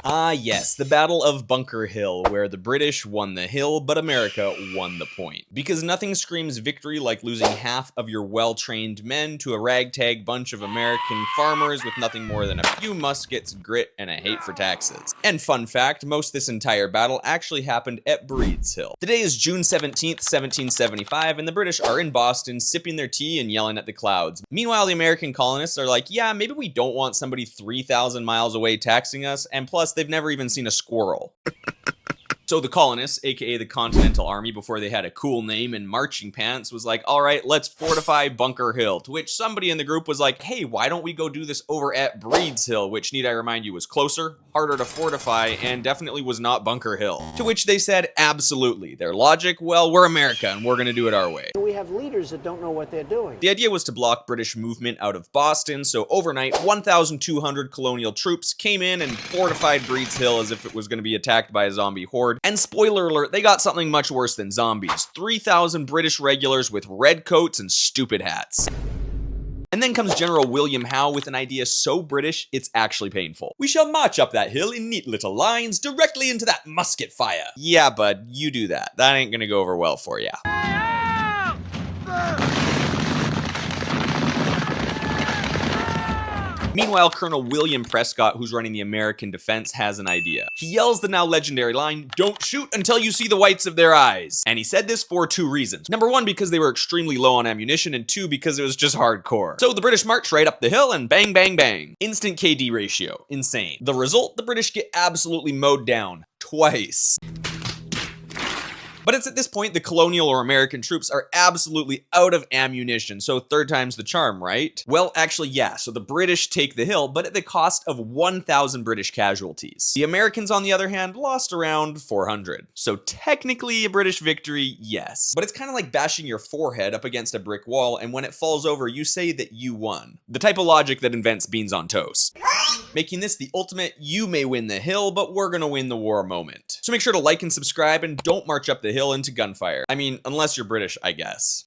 Ah yes, the Battle of Bunker Hill, where the British won the hill, but America won the point. Because nothing screams victory like losing half of your well-trained men to a ragtag bunch of American farmers with nothing more than a few muskets, grit, and a hate for taxes. And fun fact, most of this entire battle actually happened at Breed's Hill. Today is June 17th, 1775, and the British are in Boston sipping their tea and yelling at the clouds. Meanwhile, the American colonists are like, yeah, maybe we don't want somebody 3,000 miles away taxing us, and plus they've never even seen a squirrel. So the colonists, aka the Continental Army before they had a cool name and marching pants, was like, all right, let's fortify Bunker Hill. To which somebody in the group was like, hey, why don't we go do this over at Breed's Hill, which, need I remind you, was closer, harder to fortify, and definitely was not Bunker Hill. To which they said, absolutely. Their logic, well, we're America and we're gonna do it our way. We have leaders that don't know what they're doing. The idea was to block British movement out of Boston, so overnight, 1,200 colonial troops came in and fortified Breed's Hill as if it was gonna be attacked by a zombie horde. And spoiler alert, they got something much worse than zombies. 3,000 British regulars with red coats and stupid hats. And then comes General William Howe with an idea so British, it's actually painful. We shall march up that hill in neat little lines directly into that musket fire. Yeah, bud, you do that. That ain't gonna go over well for ya. Meanwhile, Colonel William Prescott, who's running the American defense, has an idea. He yells the now legendary line, "Don't shoot until you see the whites of their eyes." And he said this for two reasons. Number one, because they were extremely low on ammunition, and two, because it was just hardcore. So the British march right up the hill and bang, bang, bang. Instant KD ratio. Insane. The result, the British get absolutely mowed down. Twice. But it's at this point the colonial or American troops are absolutely out of ammunition, so third time's the charm, right? Well, actually, yeah, so the British take the hill, but at the cost of 1,000 British casualties. The Americans, on the other hand, lost around 400. So technically a British victory, yes. But it's kind of like bashing your forehead up against a brick wall, and when it falls over, you say that you won. The type of logic that invents beans on toast. Making this the ultimate you may win the hill, but we're gonna win the war moment. So make sure to like and subscribe, and don't march up the hill into gunfire. I mean, unless you're British, I guess.